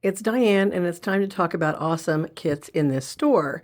It's Diane, and it's time to talk about awesome kits in this store.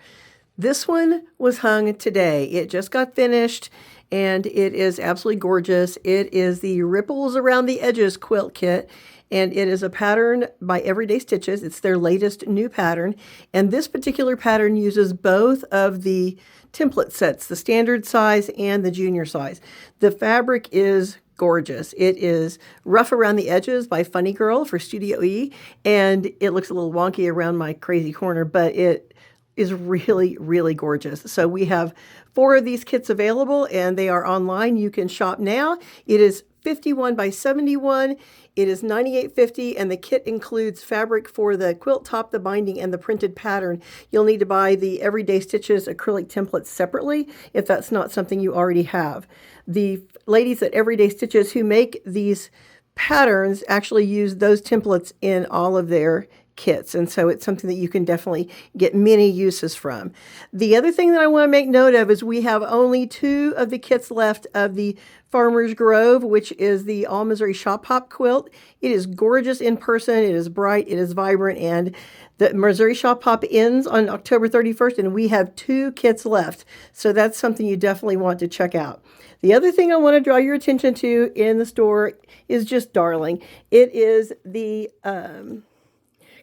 This one was hung today. It just got finished, and it is absolutely gorgeous. It is the Ripples Around the Edges quilt kit, and it is a pattern by Everyday Stitches. It's their latest new pattern, and this particular pattern uses both of the template sets, the standard size and the junior size. The fabric is gorgeous. It is rough around the edges by Funny Girl for Studio E, and it looks a little wonky around my crazy corner, but it is really, really gorgeous. So we have 4 of these kits available, and they are online. You can shop now. It is 51 by 71. It is $98.50, and the kit includes fabric for the quilt top, the binding, and the printed pattern. You'll need to buy the Everyday Stitches acrylic templates separately if that's not something you already have. The ladies at Everyday Stitches who make these patterns actually use those templates in all of their kits, and so it's something that you can definitely get many uses from. The other thing that I want to make note of is we have only 2 of the kits left of the Farmer's Grove, which is the All Missouri Shop Hop quilt. It is gorgeous in person, it is bright, it is vibrant, and the Missouri Shop Hop ends on October 31st, and we have 2 kits left, so that's something you definitely want to check out. The other thing I want to draw your attention to in the store is just darling. It is the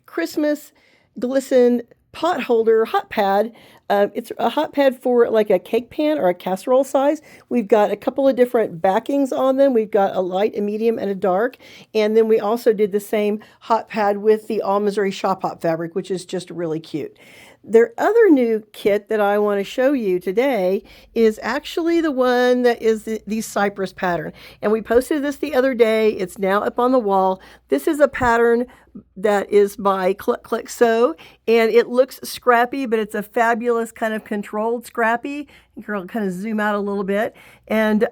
Christmas Glisten pot holder hot pad. It's a hot pad for like a cake pan or a casserole size. We've got a couple of different backings on them. We've got a light, a medium, and a dark. And then we also did the same hot pad with the All Missouri Shop Hop fabric, which is just really cute. Their other new kit that I want to show you today is actually the one that is the cypress pattern. And we posted this the other day. It's now up on the wall. This is a pattern that is by Cluck Cluck Sew, and it looks scrappy, but it's a fabulous kind of controlled scrappy. I'll kind of zoom out a little bit, and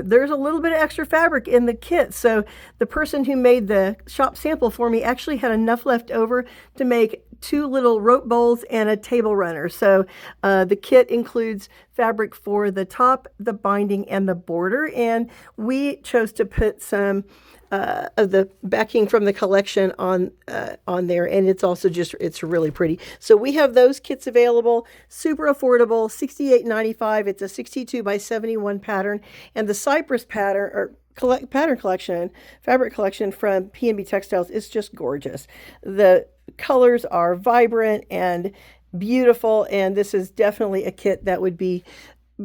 there's a little bit of extra fabric in the kit. So the person who made the shop sample for me actually had enough left over to make 2 little rope bowls and a table runner. So the kit includes fabric for the top, the binding, and the border, and we chose to put some of the backing from the collection on there, and it's also it's really pretty. So we have those kits available, super affordable, $68.95. It's a 62 by 71 pattern, and the cypress pattern or pattern collection, fabric collection from P&B Textiles is just gorgeous. The colors are vibrant and beautiful, and this is definitely a kit that would be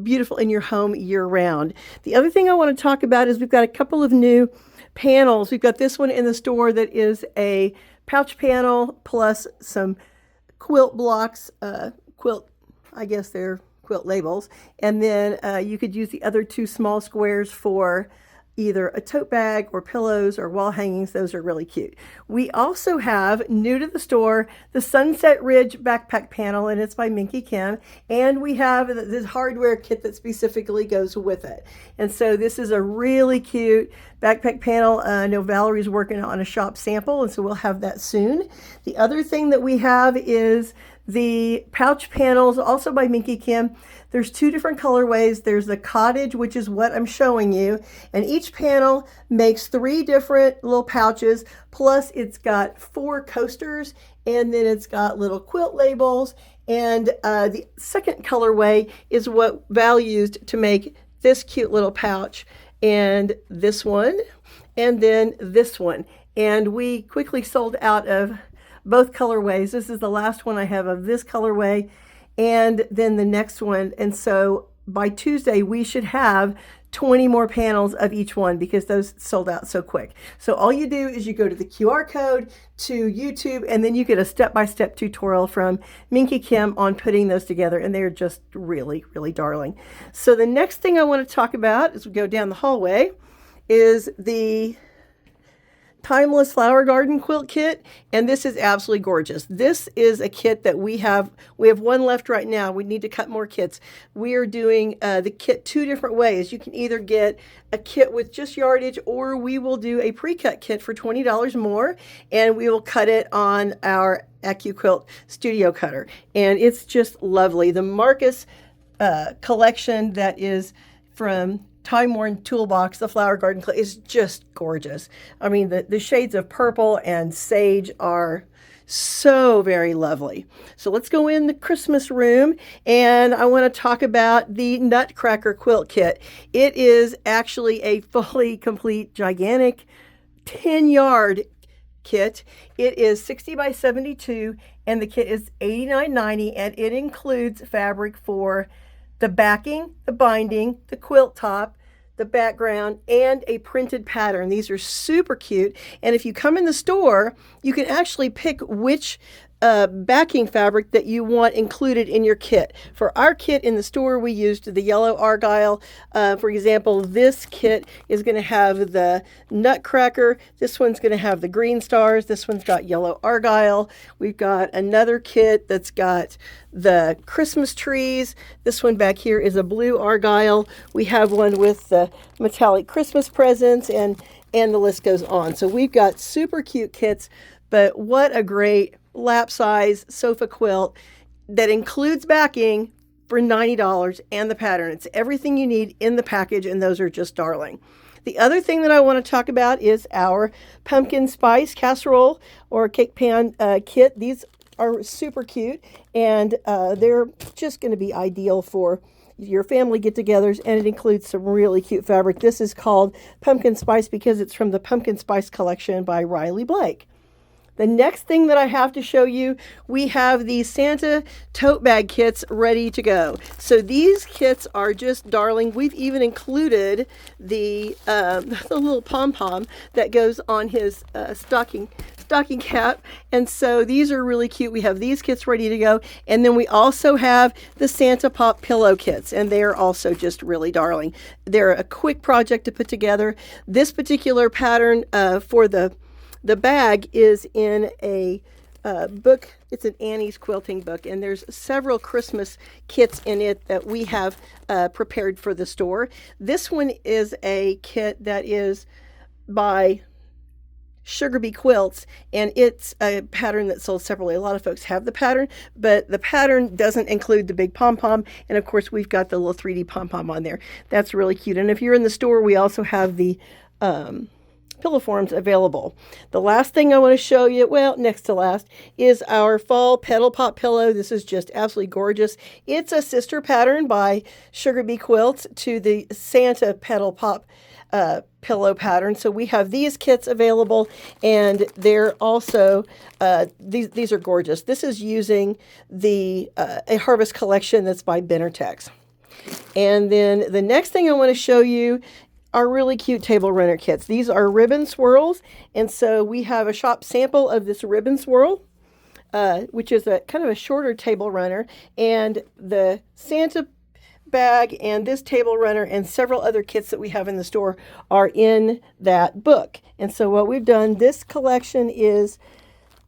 beautiful in your home year round. The other thing I want to talk about is we've got a couple of new panels. We've got this one in the store that is a pouch panel plus some quilt blocks, I guess they're quilt labels. And then you could use the other 2 small squares for either a tote bag or pillows or wall hangings. Those are really cute. We also have, new to the store, the Sunset Ridge backpack panel, and it's by Minky Kim. And we have this hardware kit that specifically goes with it. And so this is a really cute backpack panel. I know Valerie's working on a shop sample, and so we'll have that soon. The other thing that we have is the pouch panels, also by Minky Kim. There's 2 different colorways. There's the cottage, which is what I'm showing you, and each panel makes 3 different little pouches, plus it's got 4 coasters, and then it's got little quilt labels, and the second colorway is what Val used to make this cute little pouch, and this one, and then this one. And we quickly sold out of both colorways. This is the last one I have of this colorway, and then the next one. And so by Tuesday, we should have 20 more panels of each one because those sold out so quick. So all you do is you go to the QR code to YouTube, and then you get a step-by-step tutorial from Minky Kim on putting those together, and they're just really, really darling. So the next thing I want to talk about as we go down the hallway is the Timeless Flower Garden quilt kit, and this is absolutely gorgeous. This is a kit that we have 1 left right now. We need to cut more kits. We are doing the kit 2 different ways. You can either get a kit with just yardage, or we will do a pre-cut kit for $20 more, and we will cut it on our AccuQuilt Studio Cutter, and it's just lovely. The Marcus collection that is from Time Worn Toolbox, the Flower Garden clay, is just gorgeous. I mean, the shades of purple and sage are So very lovely. So let's go in the Christmas room, and I want to talk about the Nutcracker quilt kit. It is actually a fully complete, gigantic 10-yard kit. It is 60 by 72, and the kit is $89.90, and it includes fabric for the backing, the binding, the quilt top, the background, and a printed pattern. These are super cute. And if you come in the store, you can actually pick which backing fabric that you want included in your kit. For our kit in the store, we used the yellow argyle. For example, this kit is going to have the Nutcracker. This one's going to have the green stars. This one's got yellow argyle. We've got another kit that's got the Christmas trees. This one back here is a blue argyle. We have one with the metallic Christmas presents, and the list goes on. So we've got super cute kits, but what a great lap size sofa quilt that includes backing for $90 and the pattern. It's everything you need in the package, and those are just darling. The other thing that I want to talk about is our pumpkin spice casserole or cake pan kit. These are super cute, and they're just going to be ideal for your family get-togethers, and it includes some really cute fabric. This is called Pumpkin Spice because it's from the Pumpkin Spice collection by Riley Blake. The next thing that I have to show you, we have the Santa tote bag kits ready to go. So these kits are just darling. We've even included the little pom-pom that goes on his stocking cap. And so these are really cute. We have these kits ready to go. And then we also have the Santa Pop pillow kits, and they are also just really darling. They're a quick project to put together. This particular pattern for the bag is in a book. It's an Annie's quilting book, and there's several Christmas kits in it that we have prepared for the store. This one is a kit that is by Sugar Bee Quilts, and it's a pattern that's sold separately. A lot of folks have the pattern, but the pattern doesn't include the big pom-pom, and of course we've got the little 3D pom-pom on there. That's really cute. And if you're in the store, we also have the pillow forms available. The last thing I want to show you, well, next to last, is our fall petal pop pillow. This is just absolutely gorgeous. It's a sister pattern by Sugar Bee Quilts to the Santa petal pop pillow pattern. So we have these kits available, and they're also these are gorgeous. This is using the a harvest collection that's by Bennertex. And then the next thing I want to show you are really cute table runner kits. These are ribbon swirls, and so we have a shop sample of this ribbon swirl, which is a kind of a shorter table runner, and the Santa bag and this table runner and several other kits that we have in the store are in that book. And so what we've done, this collection is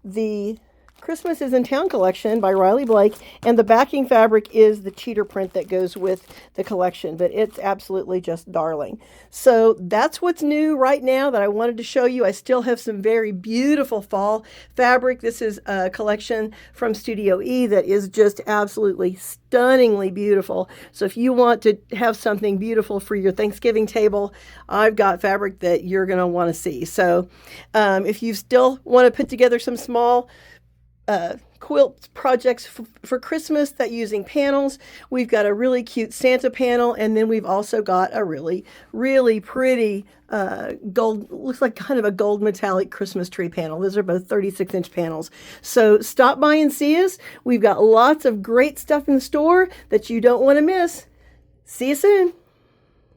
the Christmas is in Town collection by Riley Blake, and the backing fabric is the cheater print that goes with the collection, but it's absolutely just darling. So that's what's new right now that I wanted to show you. I still have some very beautiful fall fabric. This is a collection from Studio E that is just absolutely stunningly beautiful. So if you want to have something beautiful for your Thanksgiving table, I've got fabric that you're going to want to see. So if you still want to put together some small quilt projects for Christmas that using panels, we've got a really cute Santa panel, and then we've also got a really pretty gold, looks like kind of a gold metallic Christmas tree panel. Those are both 36-inch panels. So stop by and see us. We've got lots of great stuff in the store that you don't want to miss. See you soon.